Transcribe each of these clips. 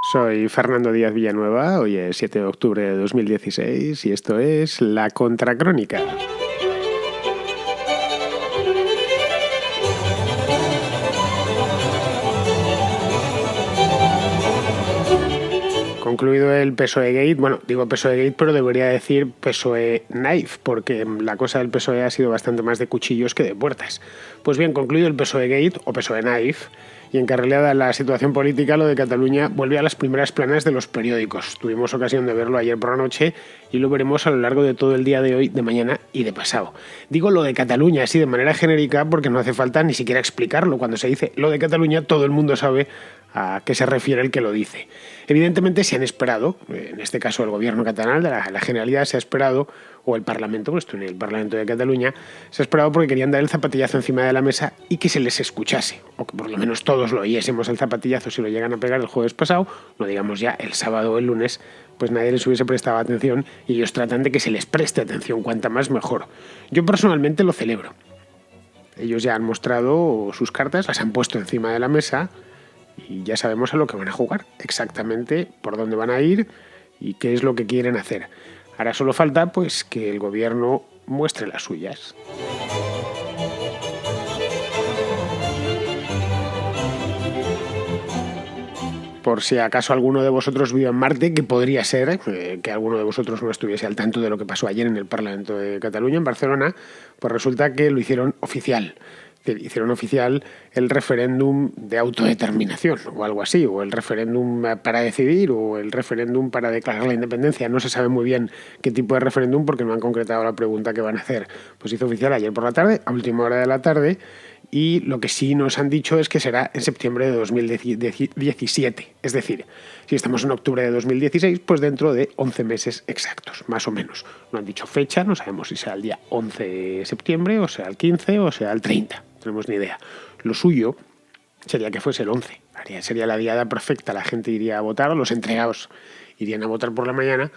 Soy Fernando Díaz Villanueva, hoy es 7 de octubre de 2016 y esto es La Contracrónica. Concluido el PSOE Gate, bueno, digo PSOE Gate, pero debería decir PSOE Knife, porque la cosa del PSOE ha sido bastante más de cuchillos que de puertas. Pues bien, concluido el PSOE Gate o PSOE Knife, y encarrilada la situación política, lo de Cataluña vuelve a las primeras planas de los periódicos. Tuvimos ocasión de verlo ayer por la noche y lo veremos a lo largo de todo el día de hoy, de mañana y de pasado. Digo lo de Cataluña así de manera genérica porque no hace falta ni siquiera explicarlo. Cuando se dice lo de Cataluña, todo el mundo sabe a qué se refiere el que lo dice. Evidentemente se han esperado, en este caso el gobierno catalán, la Generalidad se ha esperado, o el Parlamento, pues estoy en el Parlamento de Cataluña, se ha esperado porque querían dar el zapatillazo encima de la mesa y que se les escuchase, o que por lo menos todos lo oyésemos el zapatillazo si lo llegan a pegar el jueves pasado, no digamos ya el sábado o el lunes, pues nadie les hubiese prestado atención y ellos tratan de que se les preste atención, cuanta más mejor. Yo personalmente lo celebro. Ellos ya han mostrado sus cartas, las han puesto encima de la mesa y ya sabemos a lo que van a jugar, exactamente por dónde van a ir y qué es lo que quieren hacer. Ahora solo falta pues que el gobierno muestre las suyas. Por si acaso alguno de vosotros vive en Marte, que podría ser que alguno de vosotros no estuviese al tanto de lo que pasó ayer en el Parlamento de Cataluña, en Barcelona, pues resulta que lo hicieron oficial. Hicieron oficial el referéndum de autodeterminación o algo así, o el referéndum para decidir o el referéndum para declarar la independencia. No se sabe muy bien qué tipo de referéndum porque no han concretado la pregunta que van a hacer. Pues hizo oficial ayer por la tarde, a última hora de la tarde, y lo que sí nos han dicho es que será en septiembre de 2017. Es decir, si estamos en octubre de 2016, pues dentro de 11 meses exactos, más o menos. No han dicho fecha, no sabemos si será el día 11 de septiembre, o sea el 15, o sea el 30. No tenemos ni idea. Lo suyo sería que fuese el 11. Sería la diada perfecta. La gente iría a votar, o los entregados irían a votar por la mañana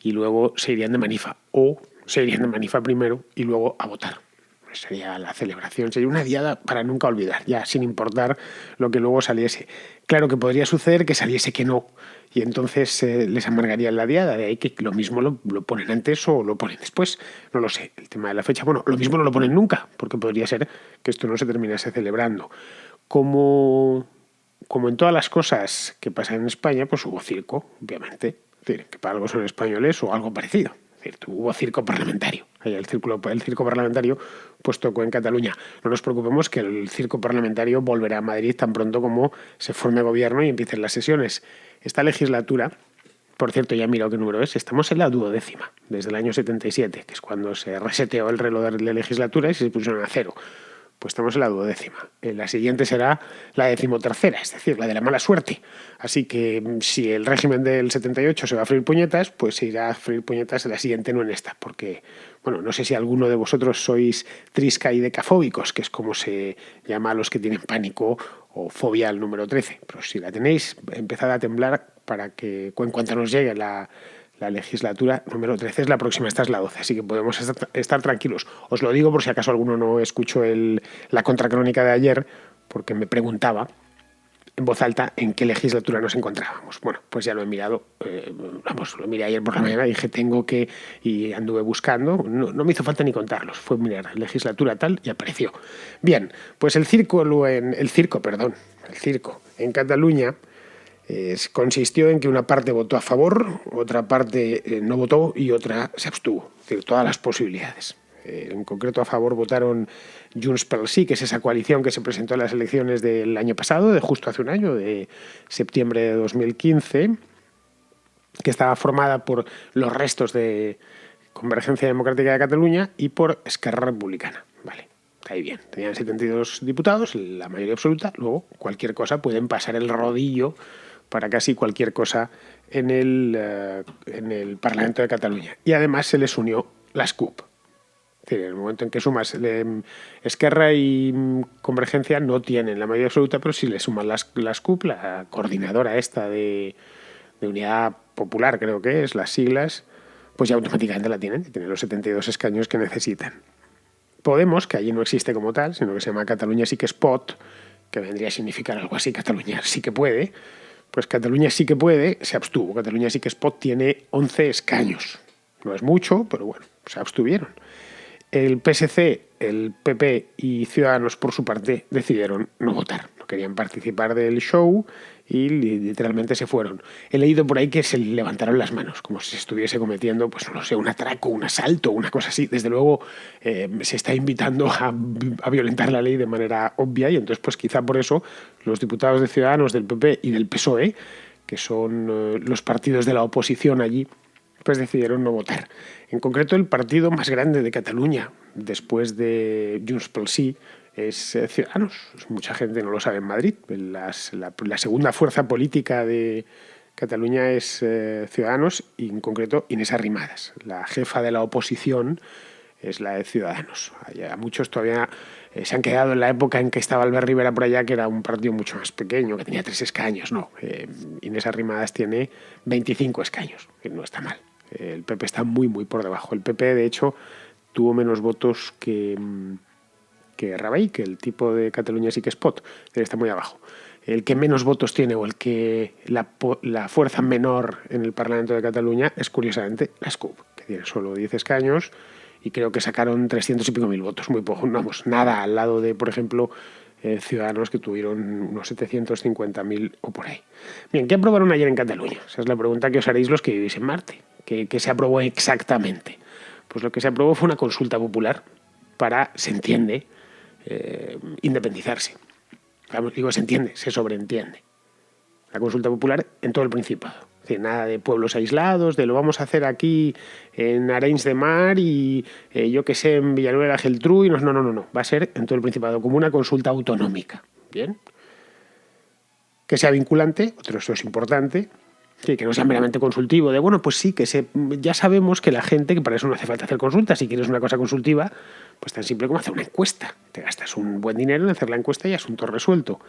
y luego se irían de manifa. O se irían de manifa primero y luego a votar. Sería la celebración, sería una diada para nunca olvidar, ya sin importar lo que luego saliese. Claro que podría suceder que saliese que no, y entonces les amargarían la diada, de ahí que lo mismo lo ponen antes o lo ponen después, no lo sé. El tema de la fecha, bueno, lo mismo no lo ponen nunca, porque podría ser que esto no se terminase celebrando. Como en todas las cosas que pasan en España, pues hubo circo, obviamente, es decir, que para algo son españoles o algo parecido. Hubo circo parlamentario. El circo parlamentario pues tocó en Cataluña. No nos preocupemos que el circo parlamentario volverá a Madrid tan pronto como se forme gobierno y empiecen las sesiones. Esta legislatura, por cierto, ya he mirado qué número es, estamos en la 12ª, desde el año 77, que es cuando se reseteó el reloj de legislatura y se pusieron a cero. Pues estamos en la 12ª. La siguiente será la 13ª, es decir, la de la mala suerte. Así que si el régimen del 78 se va a freír puñetas, pues se irá a freír puñetas en la siguiente, no en esta. Porque, bueno, no sé si alguno de vosotros sois triscaidecafóbicos, que es como se llama a los que tienen pánico o fobia al número 13. Pero si la tenéis, empezad a temblar para que en cuanto nos llegue la legislatura número 13 es la próxima, esta es la 12, así que podemos estar tranquilos. Os lo digo por si acaso alguno no escuchó la contracrónica de ayer, porque me preguntaba en voz alta en qué legislatura nos encontrábamos. Bueno, pues ya lo he mirado, lo miré ayer por la mañana, dije y anduve buscando, no me hizo falta ni contarlos, fue mirar legislatura tal y apareció. Bien, pues el circo en Cataluña consistió en que una parte votó a favor, otra parte no votó y otra se abstuvo. Es decir, todas las posibilidades. En concreto a favor votaron Junts pel Sí, que es esa coalición que se presentó en las elecciones del año pasado, de justo hace un año, de septiembre de 2015, que estaba formada por los restos de Convergencia Democrática de Cataluña y por Esquerra Republicana. Vale, está ahí bien. Tenían 72 diputados, la mayoría absoluta. Luego, cualquier cosa, pueden pasar el rodillo para casi cualquier cosa en el Parlamento de Cataluña. Y además se les unió las CUP. Es decir, en el momento en que sumas Esquerra y Convergencia no tienen la mayoría absoluta, pero si le suman las CUP, la coordinadora esta de Unidad Popular, creo que es, las siglas, pues ya automáticamente la tienen los 72 escaños que necesitan. Podemos, que allí no existe como tal, sino que se llama Cataluña sí que es pot, que vendría a significar algo así, Cataluña sí que puede, Pues Cataluña sí que puede, se abstuvo. Cataluña sí que es pot tiene 11 escaños. No es mucho, pero bueno, se abstuvieron. El PSC, el PP y Ciudadanos, por su parte, decidieron no votar. No querían participar del show y literalmente se fueron. He leído por ahí que se levantaron las manos, como si se estuviese cometiendo, pues no lo sé, un atraco, un asalto, una cosa así. Desde luego se está invitando a violentar la ley de manera obvia y entonces pues quizá por eso los diputados de Ciudadanos, del PP y del PSOE, que son los partidos de la oposición allí, pues decidieron no votar. En concreto, el partido más grande de Cataluña, después de Junts pel Sí, es Ciudadanos. Mucha gente no lo sabe en Madrid. La segunda fuerza política de Cataluña es Ciudadanos y, en concreto, Inés Arrimadas. La jefa de la oposición es la de Ciudadanos. A muchos todavía se han quedado en la época en que estaba Albert Rivera por allá, que era un partido mucho más pequeño, que tenía 3 escaños. No, Inés Arrimadas tiene 25 escaños, que no está mal. El PP está muy, muy por debajo. El PP, de hecho, tuvo menos votos que Rabell, que el tipo de Cataluña sí que es pot. Él está muy abajo. El que menos votos tiene o el que la fuerza menor en el Parlamento de Cataluña es, curiosamente, la SCUP, que tiene solo 10 escaños y creo que sacaron 300 y pico mil votos. Muy poco, vamos, nada al lado de, por ejemplo, Ciudadanos, que tuvieron unos 750.000 o por ahí. Bien, ¿qué aprobaron ayer en Cataluña? Esa es la pregunta que os haréis los que vivís en Marte. ¿Qué se aprobó exactamente? Pues lo que se aprobó fue una consulta popular para, se entiende, independizarse. Vamos, digo, se entiende, se sobreentiende. La consulta popular en todo el Principado. Es decir, nada de pueblos aislados, de lo vamos a hacer aquí en Arenys de Mar y yo que sé, en Villanueva y la Geltrú. No. Va a ser en todo el Principado, como una consulta autonómica. Bien. Que sea vinculante, esto es importante. Sí, que no sea meramente consultivo, de bueno, pues sí, ya sabemos que la gente, que para eso no hace falta hacer consultas, si quieres una cosa consultiva, pues tan simple como hacer una encuesta. Te gastas un buen dinero en hacer la encuesta y asunto resuelto.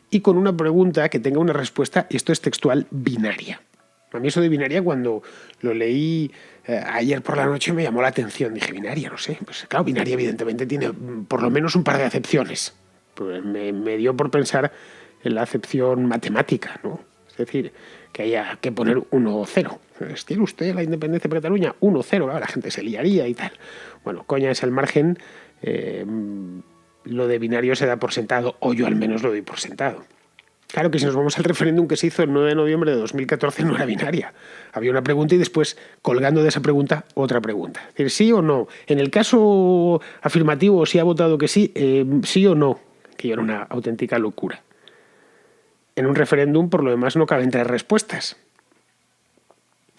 Y con una pregunta que tenga una respuesta, y esto es textual, binaria. A mí eso de binaria, cuando lo leí ayer por la noche, me llamó la atención. Dije, binaria, no sé. Pues claro, binaria evidentemente tiene por lo menos un par de acepciones. Pues me dio por pensar en la acepción matemática, ¿no? Es decir, que haya que poner 1 o 0. ¿Quiere usted la independencia de Cataluña? 1 o 0, la gente se liaría y tal. Bueno, coña es el margen. Lo de binario se da por sentado, o yo al menos lo doy por sentado. Claro que si nos vamos al referéndum que se hizo el 9 de noviembre de 2014 no era binaria. Había una pregunta y después, colgando de esa pregunta, otra pregunta. Es decir, sí o no. En el caso afirmativo, si ha votado que sí, sí o no. Que era una auténtica locura. En un referéndum, por lo demás, no caben 3 respuestas.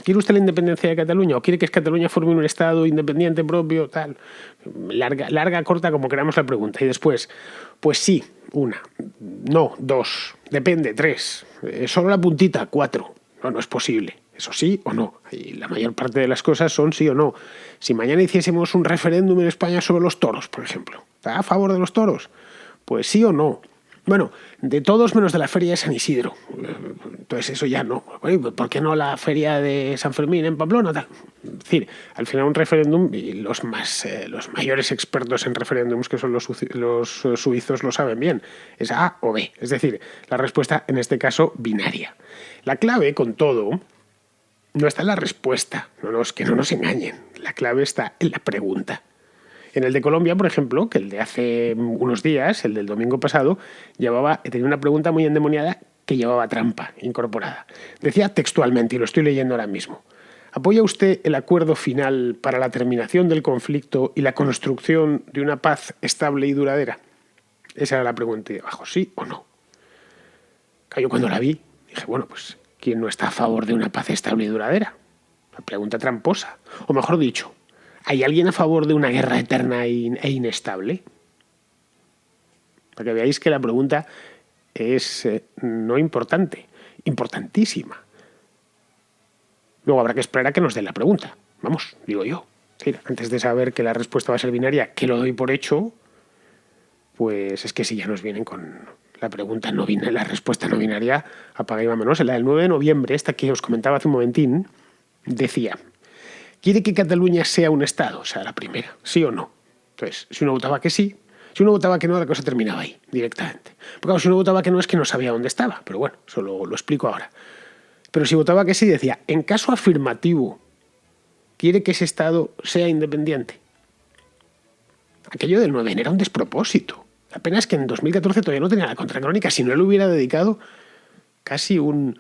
¿Quiere usted la independencia de Cataluña? ¿O quiere que Cataluña forme un Estado independiente propio? Tal. Larga, corta, como queramos la pregunta. Y después, pues sí, 1. No, 2. Depende, 3. Solo la puntita, 4. No es posible. Eso sí o no. Y la mayor parte de las cosas son sí o no. Si mañana hiciésemos un referéndum en España sobre los toros, por ejemplo, ¿está a favor de los toros? Pues sí o no. Bueno, de todos menos de la feria de San Isidro. Entonces eso ya no. ¿Por qué no la feria de San Fermín en Pamplona? Tal. Es decir, al final un referéndum, y los mayores expertos en referéndums, que son los suizos, lo saben bien, es A o B. Es decir, la respuesta, en este caso, binaria. La clave, con todo, no está en la respuesta. Que no nos engañen. La clave está en la pregunta. En el de Colombia, por ejemplo, que el de hace unos días, el del domingo pasado, tenía una pregunta muy endemoniada que llevaba trampa incorporada. Decía textualmente, y lo estoy leyendo ahora mismo: ¿apoya usted el acuerdo final para la terminación del conflicto y la construcción de una paz estable y duradera? Esa era la pregunta y debajo, ¿sí o no? Yo cuando la vi, dije, bueno, pues, ¿quién no está a favor de una paz estable y duradera? Una pregunta tramposa. O mejor dicho, ¿hay alguien a favor de una guerra eterna e inestable? Para que veáis que la pregunta es no importante, importantísima. Luego habrá que esperar a que nos den la pregunta. Vamos, digo yo. Sí, antes de saber que la respuesta va a ser binaria, que lo doy por hecho, pues es que si ya nos vienen con la pregunta no binaria, la respuesta no binaria, apaga y vámonos. En la del 9 de noviembre, esta que os comentaba hace un momentín, decía: ¿quiere que Cataluña sea un Estado? O sea, la primera, ¿sí o no? Entonces, si uno votaba que sí, Si uno votaba que no, la cosa terminaba ahí, directamente. Porque claro, si uno votaba que no, es que no sabía dónde estaba. Pero bueno, eso lo explico ahora. Pero si votaba que sí, decía, en caso afirmativo, quiere que ese Estado sea independiente. Aquello del 9N era un despropósito. Apenas que en 2014 todavía no tenía la contracrónica, si no le hubiera dedicado casi un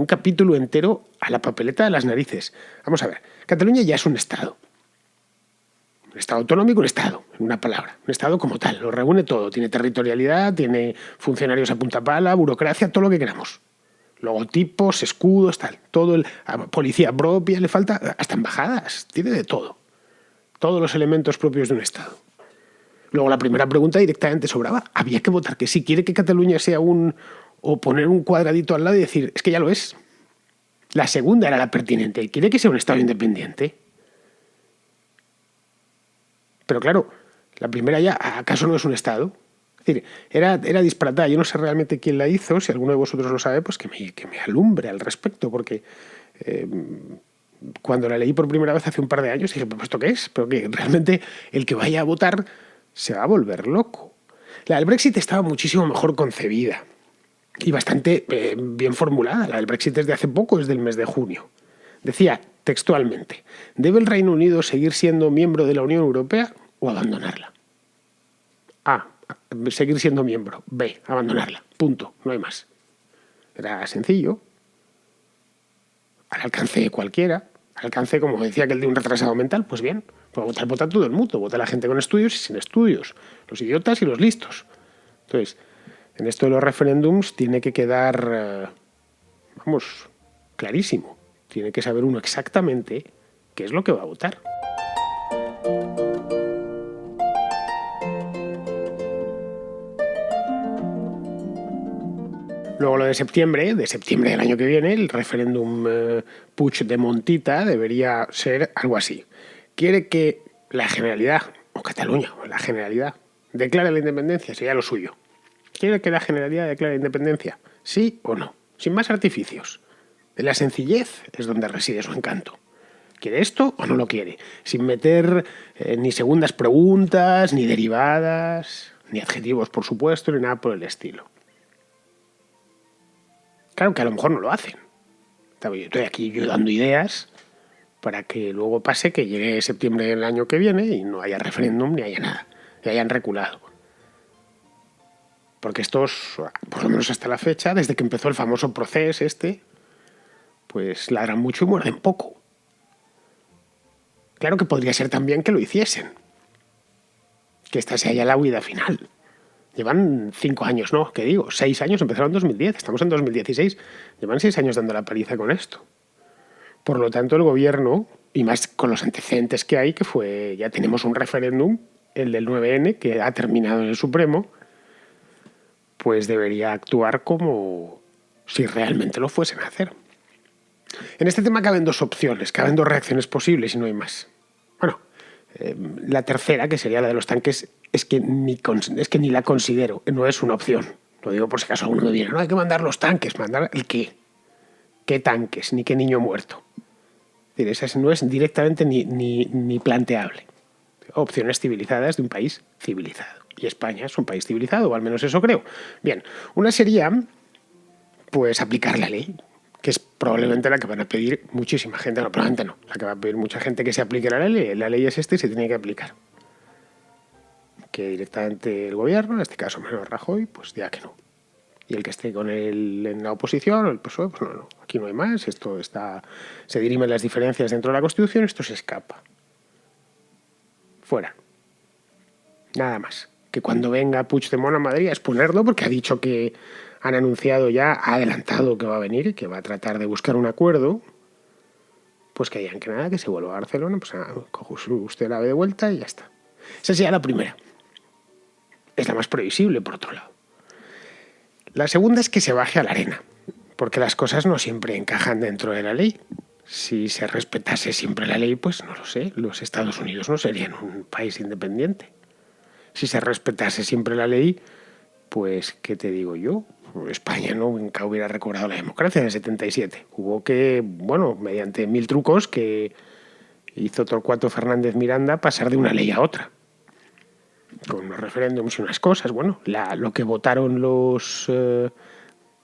capítulo entero a la papeleta de las narices. Vamos a ver, Cataluña ya es un Estado. Un Estado autonómico, un Estado, en una palabra. Un Estado como tal, lo reúne todo. Tiene territorialidad, tiene funcionarios a punta pala, burocracia, todo lo que queramos. Logotipos, escudos, tal. Todo policía propia, le falta hasta embajadas. Tiene de todo. Todos los elementos propios de un Estado. Luego la primera pregunta directamente sobraba. Había que votar que sí. ¿Quiere que Cataluña sea o poner un cuadradito al lado y decir, es que ya lo es? La segunda era la pertinente. ¿Quiere que sea un Estado independiente? Pero claro, la primera ya, ¿acaso no es un Estado? Es decir, era disparatada. Yo no sé realmente quién la hizo. Si alguno de vosotros lo sabe, pues que me alumbre al respecto, porque cuando la leí por primera vez hace un par de años dije, ¿pero esto qué es? Pero que realmente el que vaya a votar se va a volver loco. La del Brexit estaba muchísimo mejor concebida y bastante bien formulada. La del Brexit es de hace poco, es del mes de junio. Decía textualmente, ¿debe el Reino Unido seguir siendo miembro de la Unión Europea o abandonarla? A, seguir siendo miembro. B, abandonarla. Punto. No hay más. Era sencillo. Al alcance de cualquiera. Al alcance, como decía aquel de un retrasado mental. Pues bien, pues vota todo el mundo. Vota la gente con estudios y sin estudios. Los idiotas y los listos. Entonces, en esto de los referéndums tiene que quedar, clarísimo. Tiene que saber uno exactamente qué es lo que va a votar. Luego lo de septiembre del año que viene, el referéndum Puigdemontita debería ser algo así. Quiere que la Generalidad, o Cataluña, o la Generalidad, declare la independencia, sería lo suyo. ¿Quiere que la Generalidad declare la independencia? ¿Sí o no? Sin más artificios. En la sencillez es donde reside su encanto. ¿Quiere esto o no lo quiere? Sin meter ni segundas preguntas, ni derivadas, ni adjetivos, por supuesto, ni nada por el estilo. Claro que a lo mejor no lo hacen. Yo estoy aquí yo dando ideas para que luego pase que llegue septiembre del año que viene y no haya referéndum ni haya nada, que hayan reculado. Porque estos, por lo menos hasta la fecha, desde que empezó el famoso proceso pues ladran mucho y muerden poco. Claro que podría ser también que lo hiciesen. Que esta sea ya la huida final. Llevan 5 años, ¿no? ¿Qué digo? 6 años, empezaron en 2010, estamos en 2016. Llevan 6 años dando la paliza con esto. Por lo tanto, el gobierno, y más con los antecedentes que hay, que fue, ya tenemos un referéndum, el del 9N, que ha terminado en el Supremo, pues debería actuar como si realmente lo fuesen a hacer. En este tema caben dos opciones, caben dos reacciones posibles y no hay más. Bueno, la tercera, que sería la de los tanques, es que ni la considero, no es una opción. Lo digo por si acaso alguno me viene, no hay que mandar los tanques, mandar el qué. ¿Qué tanques? Ni qué niño muerto. Es decir, esa no es directamente ni planteable. Opciones civilizadas de un país civilizado. Y España es un país civilizado, o al menos eso creo. Bien, una sería, pues, aplicar la ley, que es probablemente la que van a pedir muchísima gente. No, probablemente no. La que va a pedir mucha gente que se aplique la ley. La ley es esta y se tiene que aplicar. Que directamente el gobierno, en este caso Mariano Rajoy, pues diga que no. Y el que esté con él en la oposición, el PSOE, pues no, aquí no hay más, se dirimen las diferencias dentro de la Constitución, esto se escapa. Fuera. Nada más. Que cuando venga Puigdemont a Madrid a exponerlo, porque ha dicho que han anunciado ya, ha adelantado que va a venir y que va a tratar de buscar un acuerdo, pues que digan que nada, que se vuelva a Barcelona, pues coge usted la ave de vuelta y ya está. Esa sería la primera. Es la más previsible, por otro lado. La segunda es que se baje a la arena, porque las cosas no siempre encajan dentro de la ley. Si se respetase siempre la ley, pues no lo sé, los Estados Unidos no serían un país independiente. Si se respetase siempre la ley, pues, ¿qué te digo yo? España nunca hubiera recobrado la democracia en el 77. Hubo que, mediante 1000 trucos que hizo Torcuato Fernández Miranda, pasar de una ley a otra. con unos referéndums y unas cosas. Bueno, lo que votaron los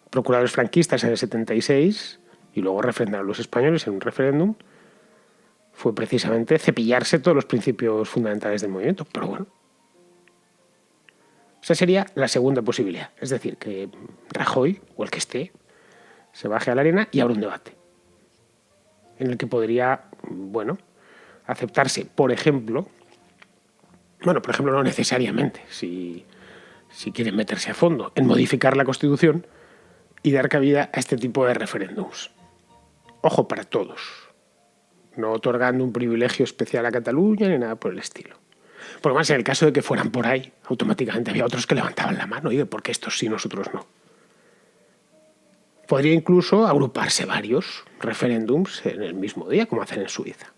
procuradores franquistas en el 76 y luego refrendaron los españoles en un referéndum fue precisamente cepillarse todos los principios fundamentales del movimiento. Pero bueno, esa sería la segunda posibilidad. Es decir, que Rajoy, o el que esté, se baje a la arena y abra un debate en el que podría, bueno, aceptarse, por ejemplo, no necesariamente, si quieren meterse a fondo en modificar la Constitución y dar cabida a este tipo de referéndums. Ojo, para todos, no otorgando un privilegio especial a Cataluña ni nada por el estilo. Por lo más, en el caso de que fueran por ahí, automáticamente había otros que levantaban la mano. ¿Por qué estos sí, nosotros no? Podría incluso agruparse varios referéndums en el mismo día, como hacen en Suiza.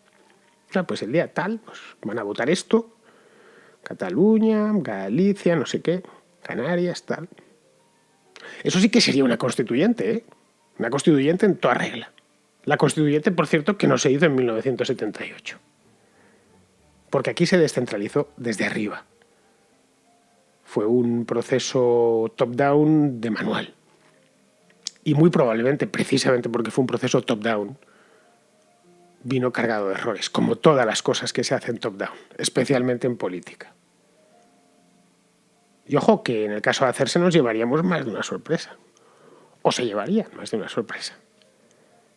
O sea, pues el día tal, pues van a votar esto, Cataluña, Galicia, no sé qué, Canarias, tal. Eso sí que sería una constituyente, ¿eh? Una constituyente en toda regla. La constituyente, por cierto, que no se hizo en 1978. Porque aquí se descentralizó desde arriba. Fue un proceso top-down de manual. Y muy probablemente, precisamente porque fue un proceso top-down, vino cargado de errores, como todas las cosas que se hacen top-down, especialmente en política. Y ojo que en el caso de hacerse nos llevaríamos más de una sorpresa. O se llevarían más de una sorpresa.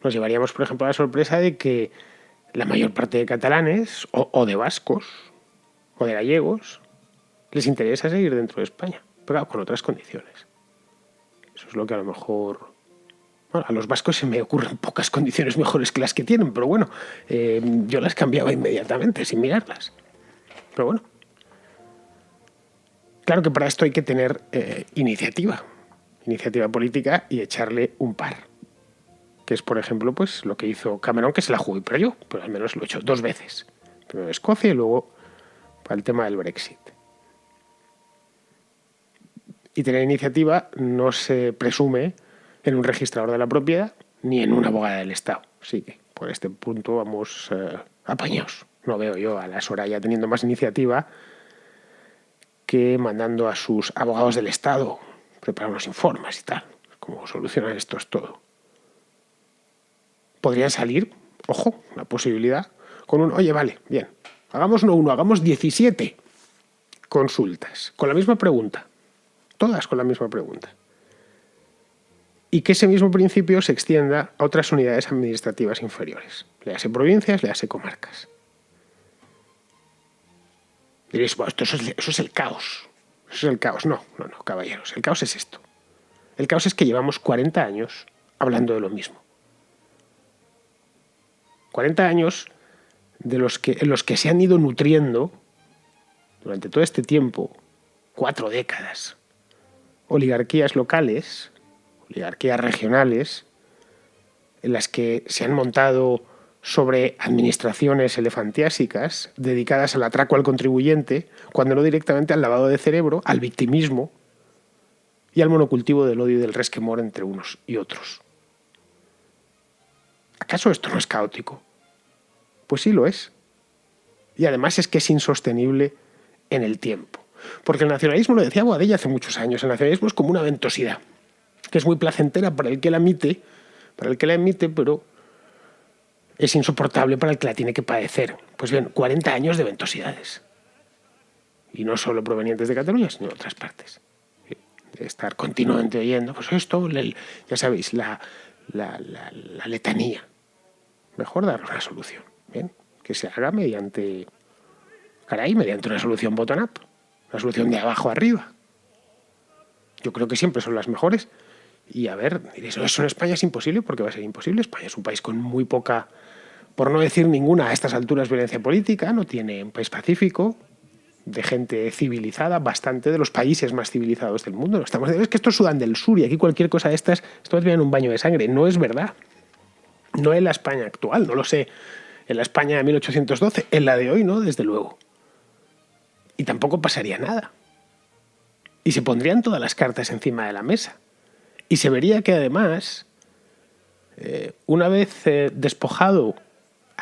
Nos llevaríamos, por ejemplo, la sorpresa de que la mayor parte de catalanes, o de vascos, o de gallegos, les interesa seguir dentro de España, pero con otras condiciones. Eso es lo que a lo mejor... Bueno, a los vascos se me ocurren pocas condiciones mejores que las que tienen, pero bueno, yo las cambiaba inmediatamente, sin mirarlas. Pero bueno. Claro que para esto hay que tener iniciativa política y echarle un par. Que es, por ejemplo, pues lo que hizo Cameron, que se la jugó y perdió, pero al menos lo he hecho 2 veces. Primero Escocia y luego para el tema del Brexit. Y tener iniciativa no se presume en un registrador de la propiedad ni en una abogada del Estado. Así que por este punto vamos apañados. No veo yo a la Soraya teniendo más iniciativa que mandando a sus abogados del Estado preparar unos informes y tal. ¿Cómo solucionan esto? Es todo. Podrían salir, ojo, la posibilidad, con oye, vale, bien, hagamos no uno, hagamos 17 consultas con la misma pregunta. Todas con la misma pregunta. Y que ese mismo principio se extienda a otras unidades administrativas inferiores. Léase provincias, léase comarcas. Diréis, bueno, eso es el caos. Eso es el caos. No, caballeros. El caos es esto. El caos es que llevamos 40 años hablando de lo mismo. 40 años en los que se han ido nutriendo durante todo este tiempo, 4 décadas, oligarquías locales, oligarquías regionales, en las que se han montado sobre administraciones elefantiásicas dedicadas al atraco al contribuyente, cuando no directamente al lavado de cerebro, al victimismo y al monocultivo del odio y del resquemor entre unos y otros. ¿Acaso esto no es caótico? Pues sí lo es. Y además es que es insostenible en el tiempo. Porque el nacionalismo, lo decía Boadella hace muchos años, el nacionalismo es como una ventosidad, que es muy placentera para el que la emite, pero es insoportable para el que la tiene que padecer. Pues bien, 40 años de ventosidades. Y no solo provenientes de Cataluña, sino de otras partes. De estar continuamente oyendo, pues esto, ya sabéis, la letanía. Mejor dar una solución. Bien, que se haga mediante una solución bottom-up. Una solución de abajo arriba. Yo creo que siempre son las mejores. Y a ver, diréis, eso en España es imposible, porque va a ser imposible. España es un país con muy poca, por no decir ninguna a estas alturas, violencia política. No tiene un país pacífico, de gente civilizada, bastante de los países más civilizados del mundo. Es que estos Sudán del Sur y aquí cualquier cosa de estas, esto me un baño de sangre. No es verdad. No en la España actual, no lo sé. En la España de 1812, en la de hoy no, desde luego. Y tampoco pasaría nada. Y se pondrían todas las cartas encima de la mesa. Y se vería que además, una vez despojado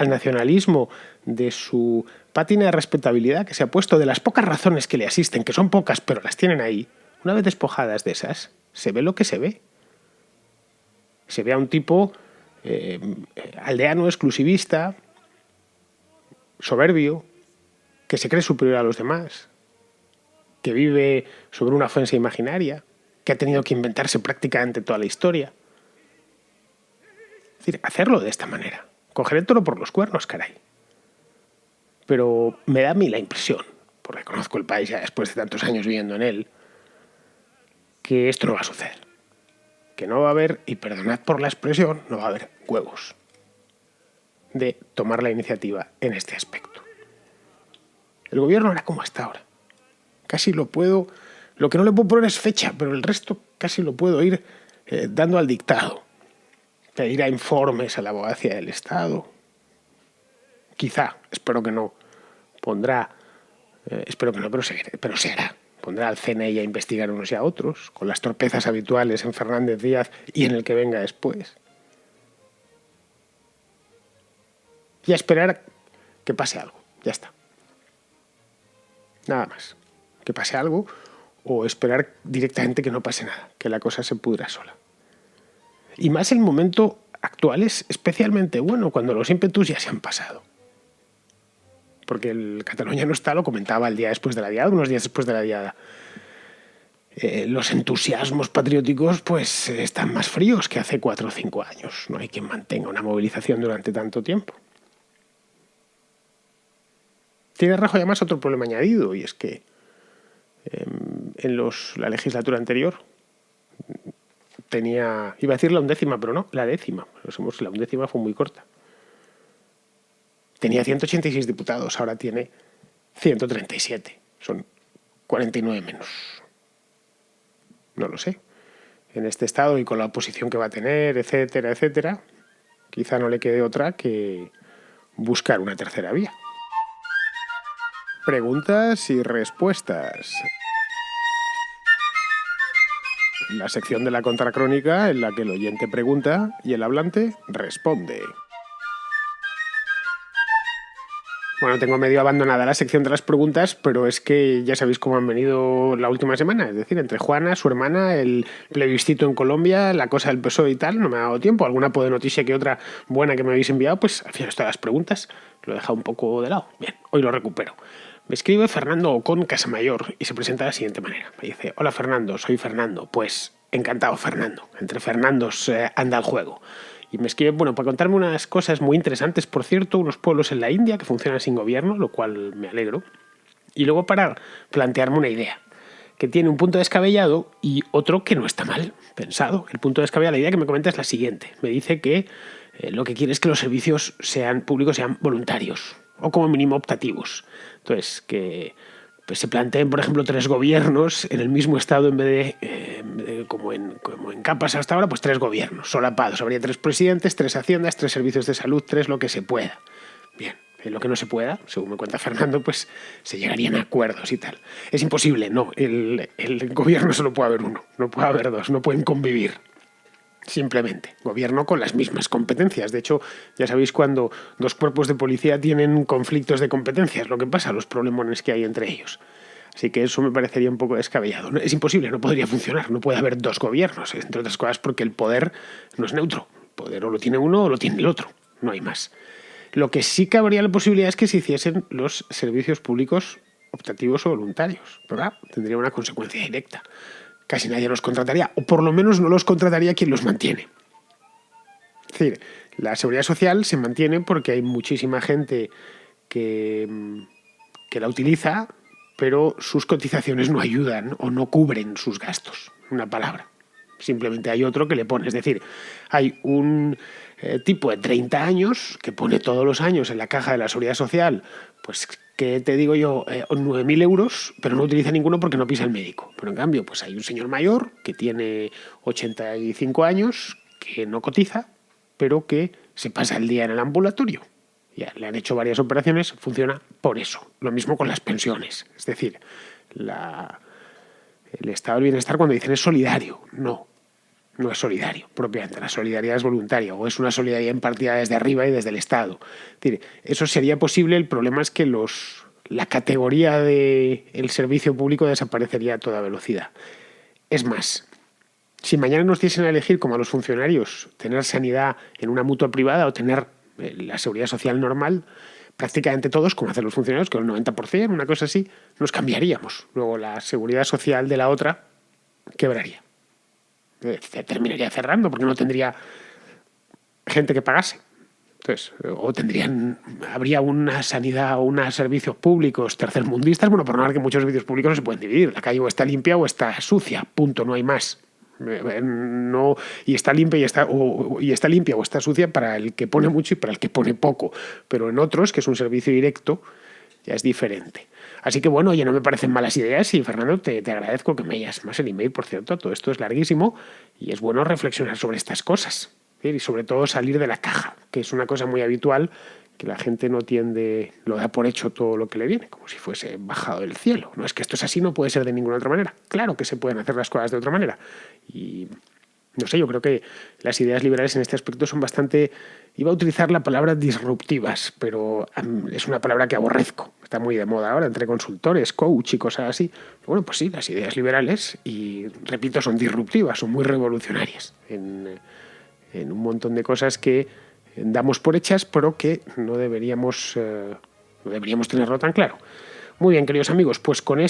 al nacionalismo, de su pátina de respetabilidad que se ha puesto, de las pocas razones que le asisten, que son pocas, pero las tienen ahí, una vez despojadas de esas, se ve lo que se ve. Se ve a un tipo aldeano, exclusivista, soberbio, que se cree superior a los demás, que vive sobre una ofensa imaginaria, que ha tenido que inventarse prácticamente toda la historia. Es decir, hacerlo de esta manera. Coger el toro por los cuernos, caray. Pero me da a mí la impresión, porque conozco el país ya después de tantos años viviendo en él, que esto no va a suceder. Que no va a haber, y perdonad por la expresión, no va a haber huevos de tomar la iniciativa en este aspecto. El gobierno hará como hasta ahora. Casi lo puedo... Lo que no le puedo poner es fecha, pero el resto casi lo puedo ir dando al dictado. Pedirá informes a la abogacía del Estado. Quizá, espero que no, pondrá... espero que no, pero se hará. Pondrá al CNI a investigar unos y a otros, con las torpezas habituales en Fernández Díaz y en el que venga después. Y a esperar que pase algo. Ya está. Nada más. Que pase algo o esperar directamente que no pase nada, que la cosa se pudra sola. Y más el momento actual es especialmente bueno, cuando los ímpetus ya se han pasado. Porque el Cataluña no está, lo comentaba el día después de la diada, unos días después de la diada. Los entusiasmos patrióticos pues están más fríos que hace 4 o 5 años. No hay quien mantenga una movilización durante tanto tiempo. Tiene Rajoy además otro problema añadido, y es que en la legislatura anterior tenía, iba a decir la 11ª, pero no, la 10ª. La 11ª fue muy corta. Tenía 186 diputados, ahora tiene 137. Son 49 menos. No lo sé. En este estado y con la oposición que va a tener, etcétera, etcétera, quizá no le quede otra que buscar una tercera vía. Preguntas y respuestas. La sección de la contracrónica en la que el oyente pregunta y el hablante responde. Bueno, tengo medio abandonada la sección de las preguntas, pero es que ya sabéis cómo han venido la última semana. Es decir, entre Juana, su hermana, el plebiscito en Colombia, la cosa del PSOE y tal, no me ha dado tiempo. Alguna de noticia que otra buena que me habéis enviado, pues al final todas las preguntas lo he dejado un poco de lado. Bien, hoy lo recupero. Me escribe Fernando Ocon Casamayor y se presenta de la siguiente manera. Me dice: hola Fernando, soy Fernando. Pues encantado, Fernando. Entre Fernandos anda el juego. Y me escribe, bueno, para contarme unas cosas muy interesantes, por cierto, unos pueblos en la India que funcionan sin gobierno, lo cual me alegro. Y luego para plantearme una idea, que tiene un punto descabellado y otro que no está mal pensado. El punto descabellado, la idea que me comenta es la siguiente. Me dice que lo que quiere es que los servicios públicos sean voluntarios, o como mínimo optativos. Entonces, que pues se planteen, por ejemplo, 3 gobiernos en el mismo estado en vez de como en capas hasta ahora, pues 3 gobiernos solapados. Habría 3 presidentes, 3 haciendas, 3 servicios de salud, 3 lo que se pueda. Bien, en lo que no se pueda, según me cuenta Fernando, pues se llegarían a acuerdos y tal. Es imposible, no. El gobierno solo puede haber uno, no puede haber 2, no pueden convivir. Simplemente, gobierno con las mismas competencias. De hecho, ya sabéis cuando 2 cuerpos de policía tienen conflictos de competencias, lo que pasa, los problemones que hay entre ellos. Así que eso me parecería un poco descabellado. Es imposible, no podría funcionar, no puede haber 2 gobiernos, entre otras cosas porque el poder no es neutro. El poder o lo tiene uno o lo tiene el otro, no hay más. Lo que sí cabría la posibilidad es que se hiciesen los servicios públicos optativos o voluntarios, ¿verdad? Tendría una consecuencia directa. Casi nadie los contrataría, o por lo menos no los contrataría quien los mantiene. Es decir, la seguridad social se mantiene porque hay muchísima gente que la utiliza, pero sus cotizaciones no ayudan o no cubren sus gastos. Una palabra. Simplemente hay otro que le pone. Es decir, hay un tipo de 30 años que pone todos los años en la caja de la seguridad social, pues que te digo yo, 9.000 euros, pero no utiliza ninguno porque no pisa el médico. Pero en cambio, pues hay un señor mayor que tiene 85 años, que no cotiza, pero que se pasa el día en el ambulatorio. Ya le han hecho varias operaciones, funciona por eso. Lo mismo con las pensiones. Es decir, el estado del bienestar, cuando dicen es solidario, no no es solidario propiamente. La solidaridad es voluntaria o es una solidaridad impartida desde arriba y desde el Estado. Es decir, eso sería posible, el problema es que la categoría del servicio público desaparecería a toda velocidad. Es más, si mañana nos diesen a elegir, como a los funcionarios, tener sanidad en una mutua privada o tener la seguridad social normal, prácticamente todos, como hacen los funcionarios, con el 90%, una cosa así, nos cambiaríamos. Luego la seguridad social de la otra quebraría. Se terminaría cerrando porque no tendría gente que pagase. Entonces, habría una sanidad o unos servicios públicos tercermundistas, bueno, por no hablar que muchos servicios públicos no se pueden dividir. La calle o está limpia o está sucia, punto, no hay más. No, y está limpia y está limpia o está sucia para el que pone mucho y para el que pone poco. Pero en otros, que es un servicio directo, ya es diferente. Así que bueno, oye, no me parecen malas ideas y Fernando, te agradezco que me hayas más el email, por cierto, todo esto es larguísimo y es bueno reflexionar sobre estas cosas, ¿sí? Y sobre todo salir de la caja, que es una cosa muy habitual, que la gente no tiende, lo da por hecho todo lo que le viene, como si fuese bajado del cielo. No es que esto es así, no puede ser de ninguna otra manera. Claro que se pueden hacer las cosas de otra manera. Y no sé, yo creo que las ideas liberales en este aspecto son bastante, iba a utilizar la palabra disruptivas, pero es una palabra que aborrezco. Está muy de moda ahora entre consultores, coach y cosas así. Pero bueno, pues sí, las ideas liberales, y repito, son disruptivas, son muy revolucionarias en un montón de cosas que damos por hechas, pero que no deberíamos tenerlo tan claro. Muy bien, queridos amigos, pues con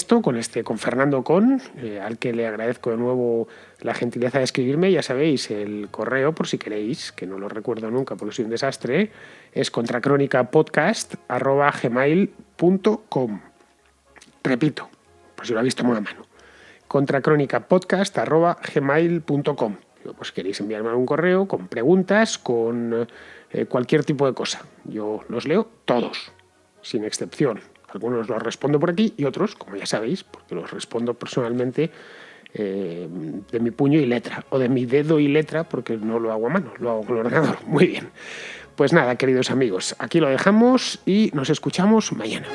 Fernando Con, al que le agradezco de nuevo la gentileza de escribirme, ya sabéis, el correo, por si queréis, que no lo recuerdo nunca porque soy un desastre, es contracrónicapodcast@gmail.com. Repito, por si lo ha visto muy a mano, contracrónicapodcast@gmail.com. Pues queréis enviarme algún correo con preguntas, con cualquier tipo de cosa. Yo los leo todos, sin excepción. Algunos los respondo por aquí y otros, como ya sabéis, porque los respondo personalmente de mi puño y letra, o de mi dedo y letra, porque no lo hago a mano, lo hago con el ordenador. Muy bien. Pues nada, queridos amigos, aquí lo dejamos y nos escuchamos mañana.